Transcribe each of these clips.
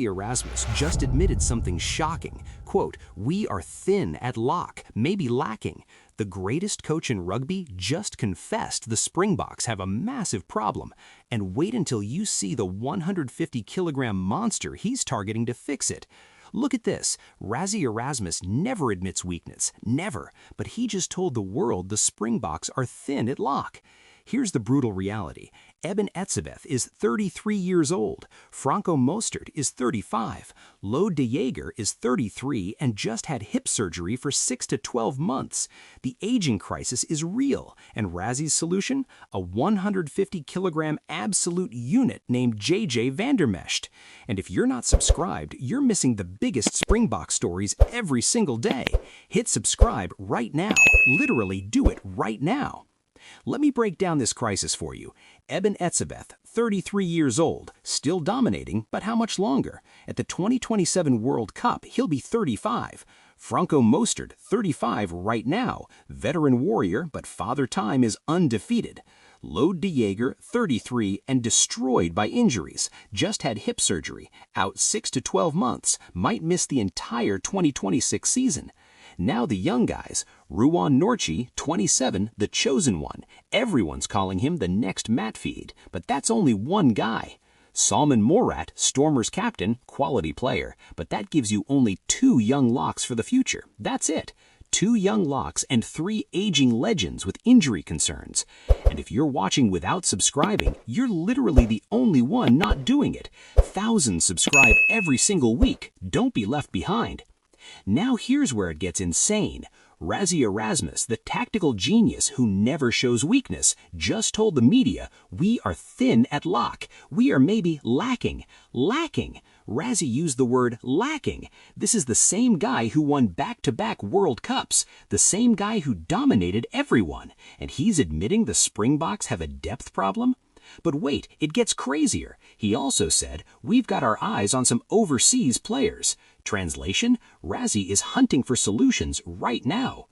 Erasmus just admitted something shocking. Quote, "We are thin at lock, maybe lacking." The greatest coach in rugby just confessed the Springboks have a massive problem. And wait until you see the 150-kilogram monster he's targeting to fix it. Look at this. Rassie Erasmus never admits weakness, never. But he just told the world the Springboks are thin at lock. Here's the brutal reality. Eben Etzebeth is 33 years old. Franco Mostert is 35. Lode de Jager is 33 and just had hip surgery for 6 to 12 months. The aging crisis is real, and Rassie's solution? A 150-kilogram absolute unit named JJ Vandermesht. And if you're not subscribed, you're missing the biggest Springbok stories every single day. Hit subscribe right now. Literally do it right now. Let me break down this crisis for you. Eben Etzebeth, 33 years old, still dominating, but how much longer? At the 2027 World Cup, he'll be 35. Franco Mostert, 35 right now, veteran warrior, but Father Time is undefeated. Lode de Jager, 33 and destroyed by injuries, just had hip surgery, out 6 to 12 months, might miss the entire 2026 season. Now the young guys, Ruan Nortje, 27, the chosen one. Everyone's calling him the next Matfield, but that's only one guy. Salman Morat, Stormers captain, quality player, but that gives you only 2 young locks for the future. That's it. 2 young locks and 3 aging legends with injury concerns. And if you're watching without subscribing, you're literally the only one not doing it. Thousands subscribe every single week. Don't be left behind. Now here's where it gets insane. Rassie Erasmus, the tactical genius who never shows weakness, just told the media, "We are thin at lock. We are maybe lacking." Lacking. Rassie used the word lacking. This is the same guy who won back-to-back World Cups, the same guy who dominated everyone, and he's admitting the Springboks have a depth problem? But wait, it gets crazier. He also said, "We've got our eyes on some overseas players." Translation, Rassie is hunting for solutions right now.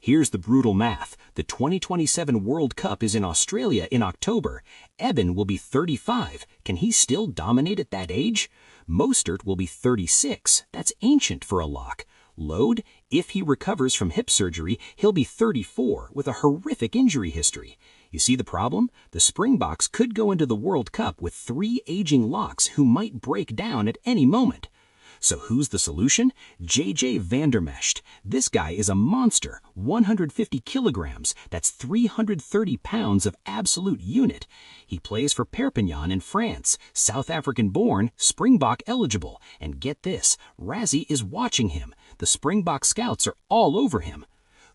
Here's the brutal math. The 2027 World Cup is in Australia in October. Eben will be 35. Can he still dominate at that age? Mostert will be 36. That's ancient for a lock. Lode, if he recovers from hip surgery, he'll be 34 with a horrific injury history. You see the problem? The Springboks could go into the World Cup with 3 aging locks who might break down at any moment. So who's the solution? JJ Vandermesht. This guy is a monster, 150 kilograms. That's 330 pounds of absolute unit. He plays for Perpignan in France, South African born, Springbok eligible. And get this, Rassie is watching him. The Springbok scouts are all over him.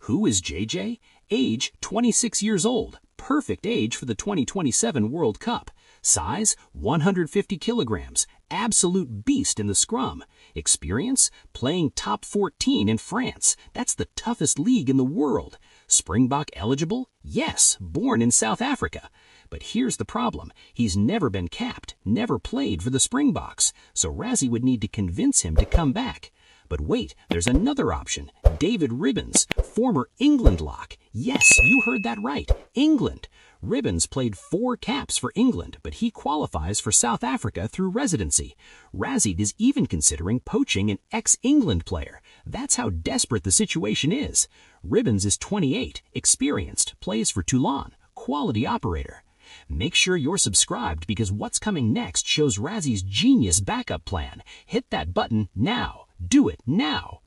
Who is JJ? Age, 26 years old. Perfect age for the 2027 World Cup. Size, 150 kilograms. Absolute beast in the scrum. Experience, playing top 14 in France. That's the toughest league in the world. Springbok eligible? Yes, born in South Africa. But here's the problem. He's never been capped, never played for the Springboks. So Rassie would need to convince him to come back. But wait, there's another option. David Ribbans, former England lock. Yes, you heard that right. England. Ribbans played 4 caps for England, but he qualifies for South Africa through residency. Rassie is even considering poaching an ex-England player. That's how desperate the situation is. Ribbans is 28, experienced, plays for Toulon, quality operator. Make sure you're subscribed because what's coming next shows Rassie's genius backup plan. Hit that button now. Do it now.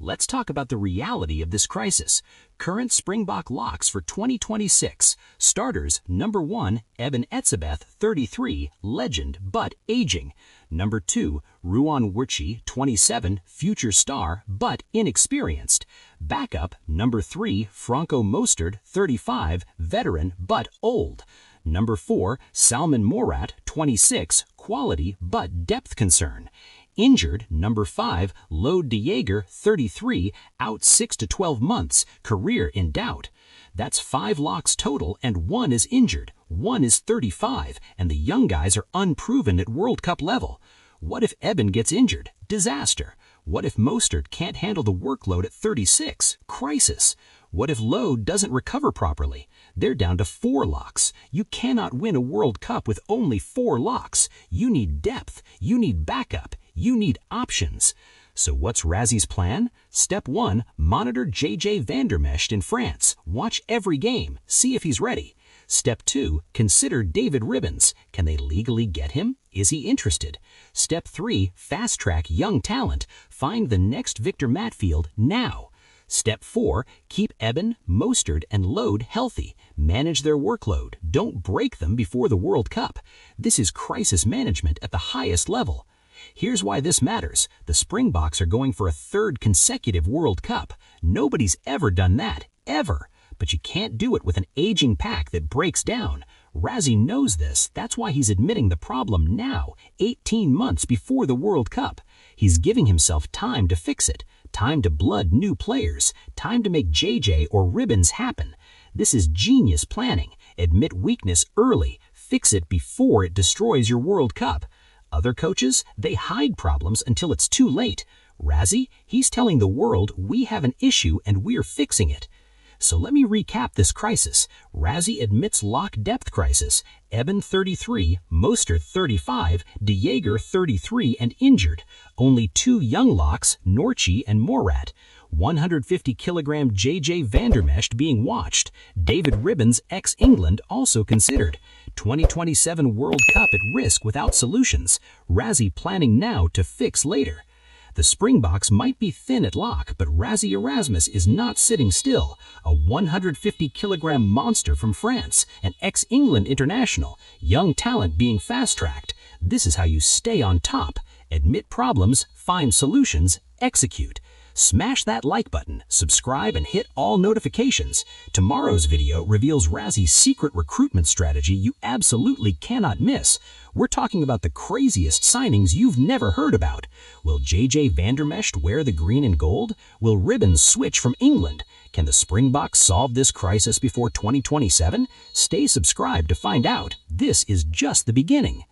Let's talk about the reality of this crisis. Current Springbok locks for 2026. Starters, number 1, Eben Etzebeth, 33, legend but aging. Number 2, Ruan Nortje, 27, future star but inexperienced. Backup, number 3, Franco Mostert, 35, veteran but old. Number 4, Salman Morat, 26, quality but depth concern. Injured, number 5, Lode de Jager, 33, out 6 to 12 months, career in doubt. That's 5 locks total and 1 is injured, 1 is 35, and the young guys are unproven at World Cup level. What if Eben gets injured? Disaster. What if Mostert can't handle the workload at 36? Crisis. What if Lode doesn't recover properly? they're down to 4 locks. You cannot win a World Cup with only 4 locks. You need depth, you need backup, you need options. So what's Rassie's plan? Step 1, monitor JJ Vandermecht in France. Watch every game, see if he's ready. Step 2, consider David Ribbans. Can they legally get him? Is he interested? Step 3, fast-track young talent. Find the next Victor Matfield now. Step 4, keep Eben, Mostert, and Lode healthy. Manage their workload. Don't break them before the World Cup. This is crisis management at the highest level. Here's why this matters. The Springboks are going for a 3rd consecutive World Cup. Nobody's ever done that, ever. But you can't do it with an aging pack that breaks down. Rassie knows this. That's why he's admitting the problem now, 18 months before the World Cup. He's giving himself time to fix it, time to blood new players, time to make JJ or Ribbans happen. This is genius planning. Admit weakness early. Fix it before it destroys your World Cup. Other coaches, they hide problems until it's too late. Rassie, he's telling the world we have an issue and we're fixing it. So let me recap this crisis. Rassie admits lock depth crisis. Eben 33, Mostert 35, De Jager 33 and injured. Only 2 young locks, Norchi and Morat. 150-kilogram JJ Vandermecht being watched. David Ribbans ex-England also considered. 2027 World Cup at risk without solutions. Rassie planning now to fix later. The Springboks might be thin at lock, but Rassie Erasmus is not sitting still. A 150-kilogram monster from France, an ex-England international, young talent being fast-tracked. This is how you stay on top. Admit problems, find solutions, execute. Smash that like button, subscribe, and hit all notifications. Tomorrow's video reveals Rassie's secret recruitment strategy you absolutely cannot miss. We're talking about the craziest signings you've never heard about. Will JJ Vandermecht wear the green and gold? Will Ribbans switch from England? Can the Springboks solve this crisis before 2027? Stay subscribed to find out. This is just the beginning.